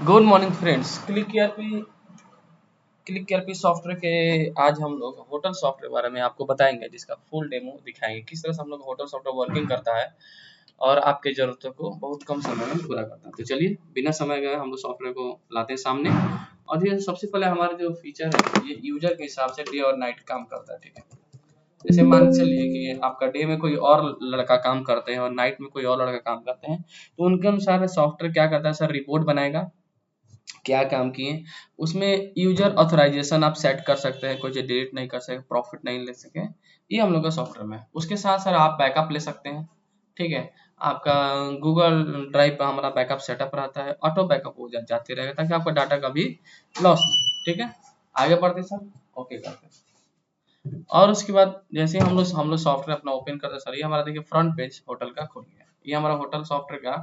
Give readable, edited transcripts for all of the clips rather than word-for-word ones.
Good morning friends. Click KRP software के आज हम लोग होटल सॉफ्टवेयर के बारे में आपको बताएंगे, जिसका फुल डेमो दिखाएंगे किस तरह से हम लोग होटल सॉफ्टवेयर वर्किंग करता है और आपके जरूरतों को बहुत कम समय में पूरा करता है। तो चलिए बिना समय गए हम लोग सॉफ्टवेयर को लाते हैं सामने। और ये सबसे पहले हमारा जो फीचर है ये यूजर के हिसाब से डे और नाइट काम करता है। ठीक है, जैसे मान के चलिए कि आपका डे में कोई और लड़का काम करते हैं और नाइट में कोई और लड़का काम करते हैं, तो उनके अनुसार सॉफ्टवेयर क्या करता है सर, रिपोर्ट बनाएगा क्या काम किए। उसमें यूजर ऑथराइजेशन आप सेट कर सकते हैं, कोई डिलीट नहीं कर सके, प्रॉफिट नहीं ले सके, ये हम लोग का सॉफ्टवेयर में है। उसके साथ सर आप बैकअप ले सकते हैं। ठीक है, आपका गूगल ड्राइव पर हमारा बैकअप सेटअप रहता है, ऑटो बैकअप हो जाते रहेगा ताकि आपका डाटा कभी लॉस नहीं। ठीक है, आगे बढ़ते सर, ओके करते हैं। और उसके बाद जैसे हम लोग सॉफ्टवेयर अपना ओपन करते हैं सर, ये हमारा देखिए फ्रंट पेज होटल का खुल गया। ये हमारा होटल सॉफ्टवेयर का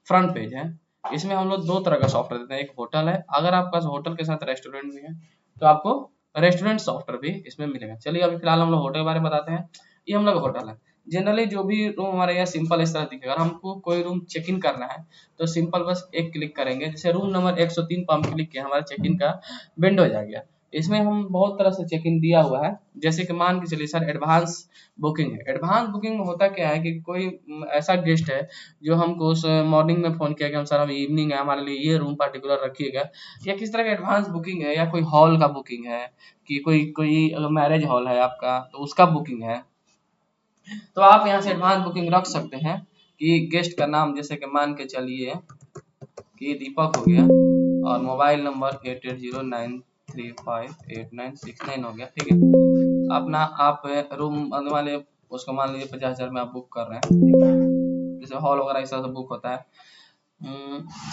फ्रंट पेज है। इसमें हम लोग दो तरह का सॉफ्टवेयर देते हैं, एक होटल है, अगर आपके पास होटल के साथ रेस्टोरेंट भी है तो आपको रेस्टोरेंट सॉफ्टवेयर भी इसमें मिलेगा। चलिए अभी फिलहाल हम लोग होटल के बारे में बताते हैं। ये हम लोग होटल है। जनरली जो भी रूम हमारे यहाँ सिंपल इस तरह दिखेगा। अगर हमको कोई रूम चेक इन करना है तो सिंपल बस एक क्लिक करेंगे, जैसे रूम नंबर 103 पर हम क्लिक किया, हमारा चेक इन का विंडो आ गया। इसमें हम बहुत तरह से चेक इन दिया हुआ है, जैसे कि मान के चलिए सर एडवांस बुकिंग है। एडवांस बुकिंग में होता क्या है कि कोई ऐसा गेस्ट है जो हमको उस मॉर्निंग में फोन किया कि हम सर अभी इवनिंग है, हमारे लिए ये रूम पर्टिकुलर रखिएगा, या किस तरह का एडवांस बुकिंग है, या कोई हॉल का बुकिंग है कि कोई कोई मैरिज हॉल है आपका तो उसका बुकिंग है, तो आप यहाँ से एडवांस बुकिंग रख सकते हैं। कि गेस्ट का नाम जैसे कि मान के चलिए कि दीपक हो गया और मोबाइल नंबर 8809358969 हो गया। ठीक है, अपना आप रूम वाले उसको मान लीजिए 50,000 में आप बुक कर रहे हैं। ठीक है, जैसे हॉल वगैरह इस तरह से बुक होता है।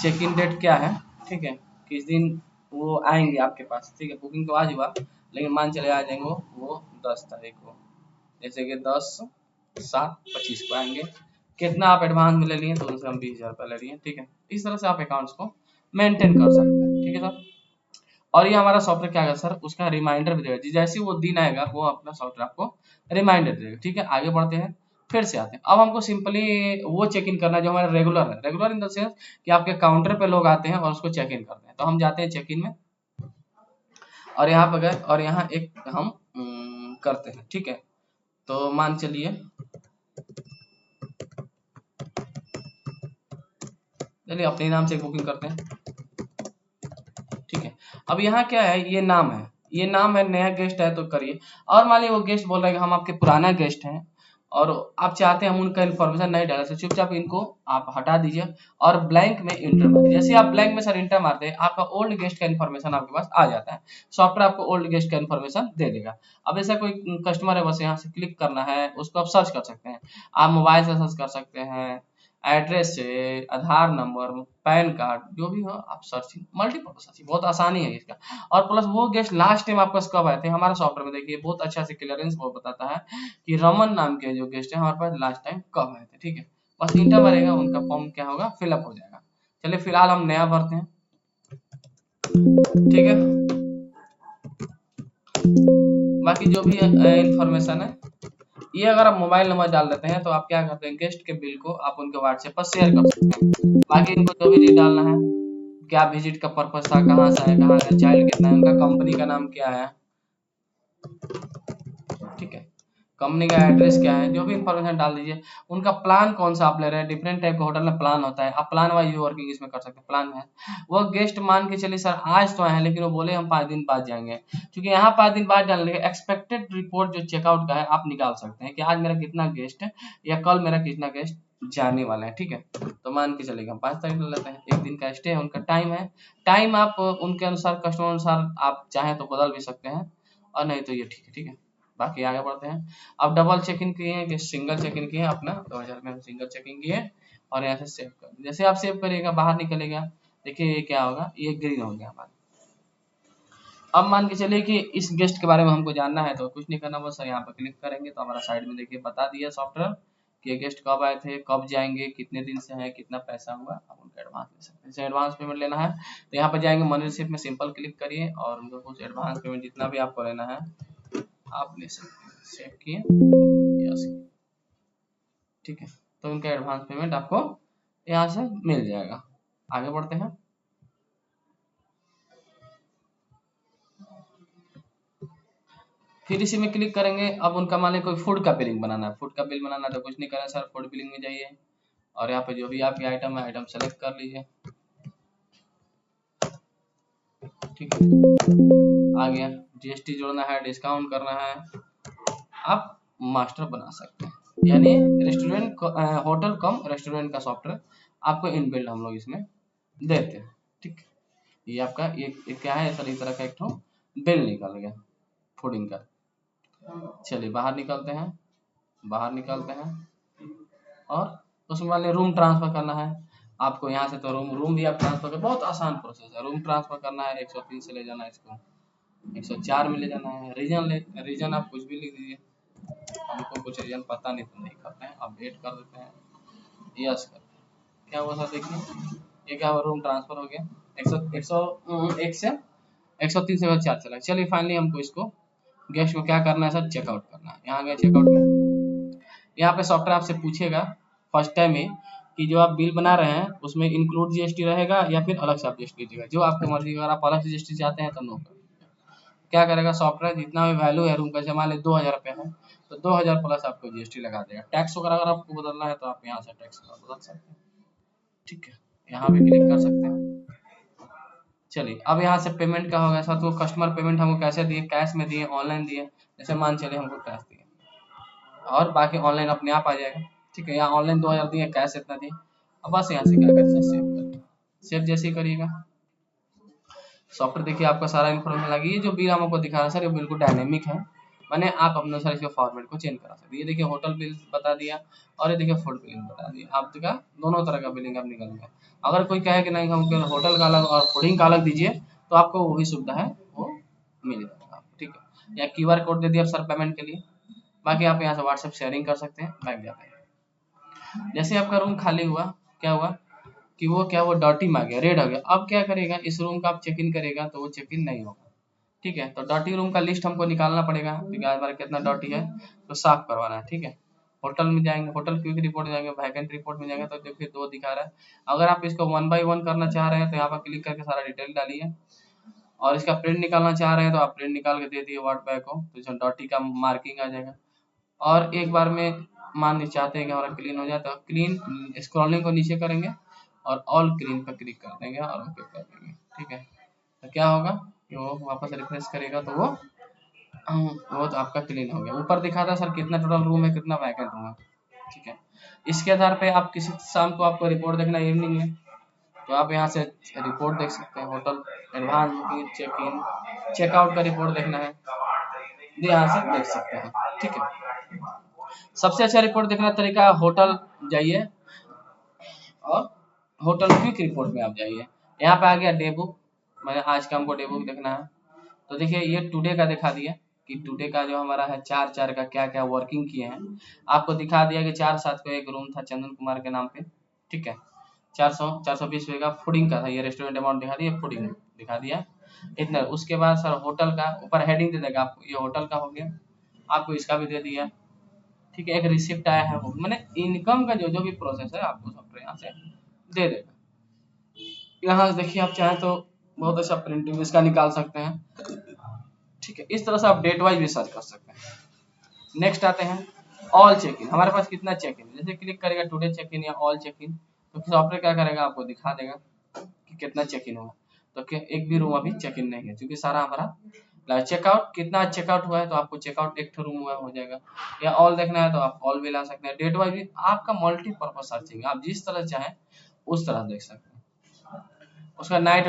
चेक इन डेट क्या है, ठीक है, किस दिन वो आएंगे आपके पास। ठीक है, बुकिंग तो आज हुआ लेकिन मान चले आ जाएंगे वो 10 तारीख को, जैसे कि 10/7/25 को आएंगे। कितना आप एडवांस में ले लिए तो उनसे हम 20,000 रुपये ले लिए। ठीक है, इस तरह से आप अकाउंट्स को मेंटेन कर सकते हैं। ठीक है सर, और ये हमारा सॉफ्टवेयर क्या है सर, उसका रिमाइंडर भी देगा। जैसे वो दिन आएगा वो अपना सॉफ्टवेयर आपको रिमाइंडर देगा। ठीक है, आगे बढ़ते हैं, फिर से आते हैं। अब हमको सिंपली वो चेक इन करना है जो हमारा रेगुलर है। रेगुलर इन द सेंस कि आपके काउंटर पे लोग आते हैं और उसको चेक इन करते हैं, तो हम जाते हैं चेक इन में और यहाँ पे गए और यहाँ एक हम करते हैं। ठीक है, तो मान चलिए अपने नाम से बुकिंग करते हैं। ठीक है, अब यहाँ क्या है, ये नाम है, ये नाम है, नया गेस्ट है तो करिए। और मान लीजिए वो गेस्ट बोल रहे हैं कि हम आपके पुराना गेस्ट हैं और आप चाहते हैं हम उनका इन्फॉर्मेशन नहीं डालें, तो चुपचाप इनको आप हटा दीजिए और ब्लैंक में इंटर मारिए। जैसे आप ब्लैंक में सर इंटर मारते हैं, आपका ओल्ड गेस्ट का इन्फॉर्मेशन आपके पास आ जाता है। सॉफ्टवेयर आपको ओल्ड गेस्ट का इन्फॉर्मेशन दे देगा। अब ऐसा कोई कस्टमर है, बस यहाँ से क्लिक करना है, उसको आप सर्च कर सकते हैं। आप मोबाइल से सर्च कर सकते हैं, एड्रेस से, आधार नंबर, पैन कार्ड, जो भी हो आप सर्चिंग, मल्टीपल सर्चिंग, बहुत आसानी है इसका। और प्लस वो गेस्ट लास्ट टाइम आपके पास कब आए थे, हमारा सॉफ्टवेयर में देखिए बहुत अच्छा से क्लियरेंस वो बताता है कि रमन नाम के जो गेस्ट है हमारे पास लास्ट टाइम कब आए थे। ठीक है, बस इंटर भरेगा, उनका फॉर्म क्या होगा, फिलअप हो जाएगा। चलिए फिलहाल हम नया भरते हैं। ठीक है, बाकी जो भी इंफॉर्मेशन है ये अगर आप मोबाइल नंबर डाल देते हैं तो आप क्या करते हैं, गेस्ट के बिल को आप उनके व्हाट्सएप पर शेयर कर सकते हैं। बाकी इनको जो भी चीज डालना है, क्या विजिट का पर्पस था, कहाँ से आए, कहाँ का चाइल्ड कितना है, उनका कंपनी का नाम क्या है। ठीक है, कंपनी का एड्रेस क्या है, जो भी इंफॉर्मेशन डाल दीजिए। उनका प्लान कौन सा आप ले रहे हैं, डिफरेंट टाइप का होटल में प्लान होता है, आप प्लान वाइज वर्किंग इसमें कर सकते हैं। प्लान है वो गेस्ट मान के चलिए सर आज तो आए हैं लेकिन वो बोले हम 5 दिन बाद जाएंगे, क्योंकि यहाँ 5 दिन बाद डालने के एक्सपेक्टेड रिपोर्ट जो चेकआउट का है आप निकाल सकते हैं कि आज मेरा कितना गेस्ट है या कल मेरा कितना गेस्ट जाने वाला है। ठीक है, तो मान के चलेगा 5 तारीख ले लेते हैं, एक दिन का स्टे है, उनका टाइम है। टाइम आप उनके अनुसार कस्टमर अनुसार आप चाहें तो बदल भी सकते हैं और नहीं तो ये ठीक है। ठीक है, बाकी आगे बढ़ते हैं। अब डबल चेक इन किए हैं कि सिंगल चेक इन किए हैं, अपना 2000 में हम सिंगल चेक इन किए और यहाँ से सेव कर, जैसे आप सेव करिएगा बाहर निकलेगा, देखिए ये क्या होगा, ये ग्रीन हो गया हमारा। अब मान के चलिए कि इस गेस्ट के बारे में हमको जानना है तो कुछ नहीं करना, बस यहाँ पर क्लिक करेंगे तो हमारा साइड में देखिए बता दिया सॉफ्टवेयर कि गेस्ट कब आए थे, कब जाएंगे, कितने दिन से हैं, कितना पैसा हुआ, अब उनका एडवांस ले सकते हैं। जैसे एडवांस पेमेंट लेना है तो यहाँ पर जाएंगे मनी रिसीप्ट में सिंपल क्लिक करिए और उनको कुछ एडवांस पेमेंट जितना भी आपको लेना है आप ले सकते हैं। सेव किए, यस, ठीक है, तो उनका एडवांस पेमेंट आपको यहाँ से मिल जाएगा। आगे बढ़ते हैं। फिर इसी में क्लिक करेंगे। अब उनका मान लीजिए कोई फूड का बिलिंग बनाना है, फूड का बिल बनाना है तो कुछ नहीं करना सर, फूड बिलिंग में जाइए और यहाँ पे जो भी आपकी आइटम है आइटम सेलेक्ट कर लीजिए। ठीक है, आ गया। जीएसटी जोड़ना है, डिस्काउंट करना है, आप मास्टर बना सकते हैं। यानी रेस्टोरेंट होटल कम रेस्टोरेंट का सॉफ्टवेयर आपको इनबिल्ड हम लोग इसमें देते हैं। ठीक, ये आपका ये क्या है सर, इस तरह का एक ठो बिल निकल गया फूडिंग का। चलिए बाहर निकलते हैं, बाहर निकलते हैं और उसमें वाले रूम ट्रांसफर करना है आपको। यहाँ से तो रूम भी आप ट्रांसफर कर, बहुत आसान प्रोसेस है। रूम ट्रांसफर करना है 103 से ले जाना है इसको 104 में ले जाना है। रीजन आप कुछ भी लिख दीजिए, हमको कुछ रीजन पता नहीं तो नहीं करते हैं, आप वेट कर देते हैं, यस कर। क्या हुआ सर, देखिए ये क्या हुआ, रूम ट्रांसफर हो गया 101 से 103 से 104 चला। चलिए फाइनली हमको इसको गेस्ट को क्या करना है सर, चेकआउट करना है। यहाँ गया चेकआउट में, यहाँ पे सॉफ्टवेयर आपसे पूछेगा फर्स्ट टाइम में कि जो आप बिल बना रहे हैं उसमें इंक्लूड जीएसटी रहेगा या फिर अलग से आप जीएसटी दीजिएगा, जो आपकी मर्जी। अगर आप अलग से जीएसटी चाहते हैं तो नो कर। क्या करेगा सॉफ्टवेयर, जितना भी वैल्यू है रूम का, जैसे मान लीजिए 2000 रुपये है तो 2000 प्लस आपको जीएसटी लगा देगा। टैक्स वगैरह अगर आपको बदलना है तो आप यहाँ से टैक्स बदल सकते हैं। ठीक है, यहाँ पे क्लिक कर सकते हैं। चलिए अब यहाँ से पेमेंट का होगा सर, तो कस्टमर पेमेंट हमको कैसे दिए, कैश में दिए, ऑनलाइन दिए। जैसे मान चलिए हमको कैश दिए और बाकी ऑनलाइन अपने आप आ जाएगा। ठीक है, यहाँ ऑनलाइन 2000 दिए, कैश इतना दिए। अब बस यहाँ से क्या करिए, सेव करिए। सेव जैसे ही करिएगा सॉफ्टवेयर देखिए आपका सारा इन्फॉर्मेशन लगी। ये जो बिल हमको दिखा रहा है सर ये बिल्कुल डायनेमिक है, माने आप अपने अनुसार इसके फॉर्मेट को चेंज करा सकते हैं। ये देखिए होटल बिल बता दिया और ये देखिए फूड बिलिंग बता दिया, आपका दोनों तरह का बिलिंग अब निकल गया। अगर कोई कहे कि नहीं हमको होटल का अलग और फूडिंग का अलग दीजिए तो आपको वो भी सुविधा है, वो मिल जाएगा आपको। ठीक है, या QR कोड दे दिया सर पेमेंट के लिए। बाकी आप यहाँ से व्हाट्सएप शेयरिंग कर सकते हैं, बैक जाते हैं। जैसे आपका रूम खाली हुआ, क्या हुआ कि वो क्या वो डॉटी में आ गया, रेड हो गया। अब क्या करेगा, इस रूम का आप चेक इन करेगा तो वो चेक इन नहीं होगा। ठीक है, तो डॉटी रूम का लिस्ट हमको निकालना पड़ेगा, हमारा कितना डॉटी है तो साफ करवाना है। ठीक है, होटल में जाएंगे, होटल क्विक रिपोर्ट में जाएंगे, वैकेंट रिपोर्ट में जाएंगे तो देखिए 2 दिखा रहा है। अगर आप इसको 1 बाय 1 करना चाह रहे हैं तो यहाँ पर क्लिक करके सारा डिटेल डालिए और इसका प्रिंट निकालना चाह रहे हैं तो आप प्रिंट निकाल के दे दिए वर्ड बैक को, तो इसमें डॉटी का मार्किंग आ जाएगा। और एक बार में मान ली चाहते हैं कि हमारा क्लीन हो जाए तो क्लीन स्क्रॉलिंग को नीचे करेंगे और ऑल क्लीन पर क्लिक कर देंगे और ओके कर देंगे। ठीक है, तो क्या होगा कि वो वापस रिफ्रेश करेगा तो वो तो आपका क्लीन हो गया। ऊपर दिखा था सर कितना टोटल रूम है, कितना वैकेंट रूम है। ठीक है, इसके आधार पे आप किसी शाम को आपको रिपोर्ट देखना इवनिंग में तो आप यहाँ से रिपोर्ट देख सकते हैं। Hotel advance booking, check in, checkout का रिपोर्ट देखना है यहाँ से देख सकते हैं। ठीक है, सबसे अच्छा रिपोर्ट देखने का तरीका होटल जाइए और होटल क्विक रिपोर्ट में आप जाइए। यहाँ पे आ गया डे बुक, मैंने आज का हमको डे बुक देखना है तो देखिए ये टुडे का दिखा दिया कि टुडे का जो हमारा है 4/4 का क्या क्या वर्किंग किए हैं। आपको दिखा दिया कि 4/7 को एक रूम था चंदन कुमार के नाम पे। ठीक है, 420 रुपये का फूडिंग का था, ये रेस्टोरेंट अमाउंट दिखा दिया, फूडिंग दिखा दिया इतना। उसके बाद सर होटल का ऊपर हेडिंग दे देगा आपको, ये होटल का हो गया, आपको इसका भी दे दिया। ठीक है, एक रिसिप्ट आया है, वो मैंने इनकम का जो भी प्रोसेस है आपको सॉफ्टवेयर यहाँ से दे देगा। यहाँ से देखिए आप चाहें तो बहुत अच्छा प्रिंटिंग इसका निकाल सकते हैं। ठीक है, इस तरह से आप डेट वाइज भी सर्च कर सकते हैं। नेक्स्ट आते हैं ऑल चेक इन, हमारे पास कितना चेक इन, जैसे क्लिक करेगा टुडे चेक इन या ऑल चेक इन तो सॉफ्टवेयर क्या करेगा आपको दिखा देगा कि कितना चेक इन हुआ। तो एक भी रूम अभी चेक इन नहीं है क्योंकि सारा हमारा चेकआउट कितना चेकआउट हुआ है तो आपको चेकआउट एक रूम हुआ हो जाएगा। या ऑल देखना है तो आप ऑल भी ला सकते हैं। डेट वाइज भी आपका मल्टीपर्पज सर्चिंग, आप जिस तरह चाहें उस तरह देख सकते हैं। उसका नाइट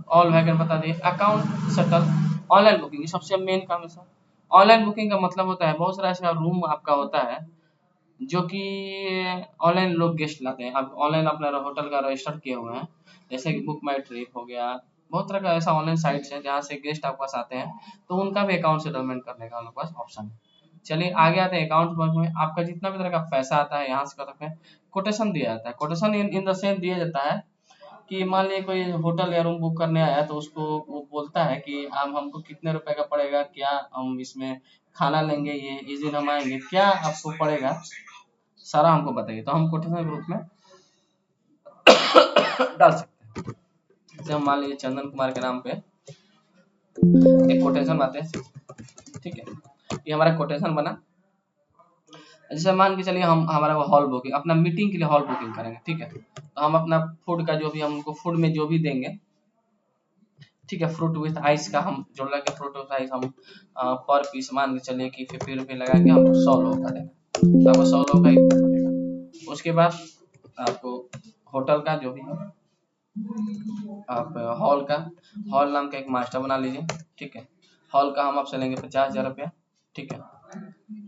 ऑल वैकेंट बता दिए। अकाउंट सेटल, ऑनलाइन बुकिंग सबसे मेन काम है सर। ऑनलाइन बुकिंग का मतलब होता है बहुत सारा ऐसा रूम आपका होता है जो कि ऑनलाइन लोग गेस्ट लाते हैं। आप ऑनलाइन अपना होटल का रजिस्टर किए हुए हैं, जैसे कि बुक माई ट्रिप हो गया, बहुत तरह का ऐसा ऑनलाइन साइट्स है जहाँ से गेस्ट आपके पास आते हैं तो उनका भी अकाउंट सेटलमेंट करने का उनके पास ऑप्शन है। चलिए आगे आते हैं अकाउंट वर्क में। आपका जितना भी तरह का पैसा आता है यहाँ से कर सकते हैं। कोटेशन दिया जाता है, कोटेशन इन द सेंस दिया जाता है कि मान लीजिए कोई होटल या रूम बुक करने आया तो उसको वो बोलता है कि आप हमको कितने रुपए का पड़ेगा, क्या हम इसमें खाना लेंगे, ये इस दिन हम आएंगे, क्या आपको पड़ेगा, सारा हमको बताइए तो हम कोटेशन के रूप में डाल सकते हैं। जैसे हम मान लीजिए चंदन कुमार के नाम पे एक कोटेशन आते हैं। ठीक है, ये हमारा कोटेशन बना। जैसे मान के चलिए हम हमारा हॉल बुकिंग, अपना मीटिंग के लिए हॉल बुकिंग करेंगे, ठीक है। तो हम अपना फूड का जो भी हम उनको फूड में जो भी देंगे, ठीक है, फ्रूट विथ आइस का हम जोड़ लगे, फ्रूट विथ आइस हम पर पीस मान के चलिए कि 50 रुपये लगा के हम 100 लोगों का देंगे, तो आपको 100 लोगों का इतना पड़ेगा। उसके बाद आपको होटल का जो भी है, आप हॉल नाम का एक मास्टर बना लीजिए, ठीक है। हॉल का हम आपसे लेंगे 50,000 रुपया, ठीक है।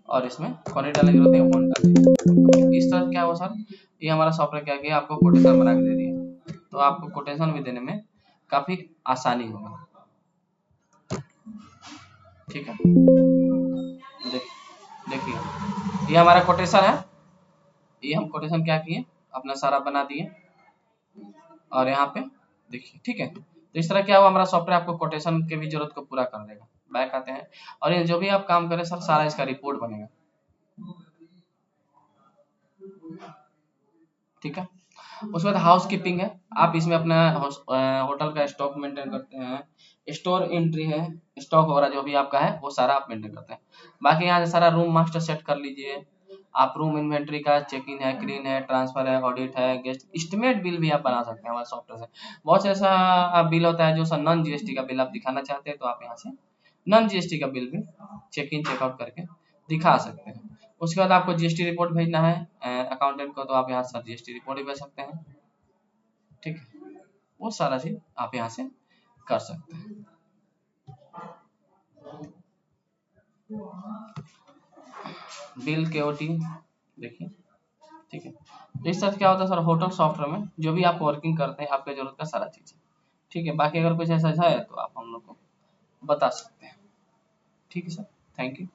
और इसमें क्वालिटी डालने की जरूरत है, वन डालिए। इस तरह क्या हुआ सर, ये हमारा सॉफ्टवेयर क्या किया, आपको कोटेशन बना के दे दिया, तो आपको कोटेशन भी देने में काफी आसानी होगा, ठीक है। देखिए ये हमारा कोटेशन है, ये हम कोटेशन क्या किए, अपना सारा बना दिए, और यहाँ पे देखिए, ठीक है। तो इस तरह क्या हुआ, हमारा सॉफ्टवेयर आपको कोटेशन के भी जरूरत को पूरा कर देगा। बैक आते हैं, और ये जो भी आप काम करें सर, सारा इसका रिपोर्ट बनेगा, ठीक है। उसके बाद हाउस कीपिंग है, आप इसमें अपना होटल का स्टॉक मेंटेन करते हैं, स्टोर एंट्री है, स्टॉक वगैरह जो भी आपका है वो सारा आप मेंटेन करते हैं। बाकी यहाँ से सारा रूम मास्टर सेट कर लीजिए आप, रूम इन्वेंट्री का चेक इन है, क्लीन है, ट्रांसफर है, ऑडिट है, गेस्ट एस्टिमेट बिल भी आप बना सकते हैं हमारे सॉफ्टवेयर से। बहुत से ऐसा बिल होता है जो सर नॉन जीएसटी का बिल आप दिखाना चाहते हैं, तो आप यहाँ से नॉन जीएसटी का बिल भी चेक इन चेकआउट करके दिखा सकते हैं। उसके बाद आपको जीएसटी रिपोर्ट भेजना है अकाउंटेंट को, तो आप यहाँ से जीएसटी रिपोर्ट भी भेज सकते हैं, ठीक है। वो सारा चीज आप यहाँ से कर सकते हैं। बिल केओटी देखिए, ठीक है। तो इस तरह क्या होता है सर, होटल सॉफ्टवेयर में जो भी आप वर्किंग करते हैं आपके जरूरत का सारा चीज है, ठीक है। बाकी अगर कुछ ऐसा है तो आप हम लोग को बता सकते हैं, ठीक है सर। Thank you.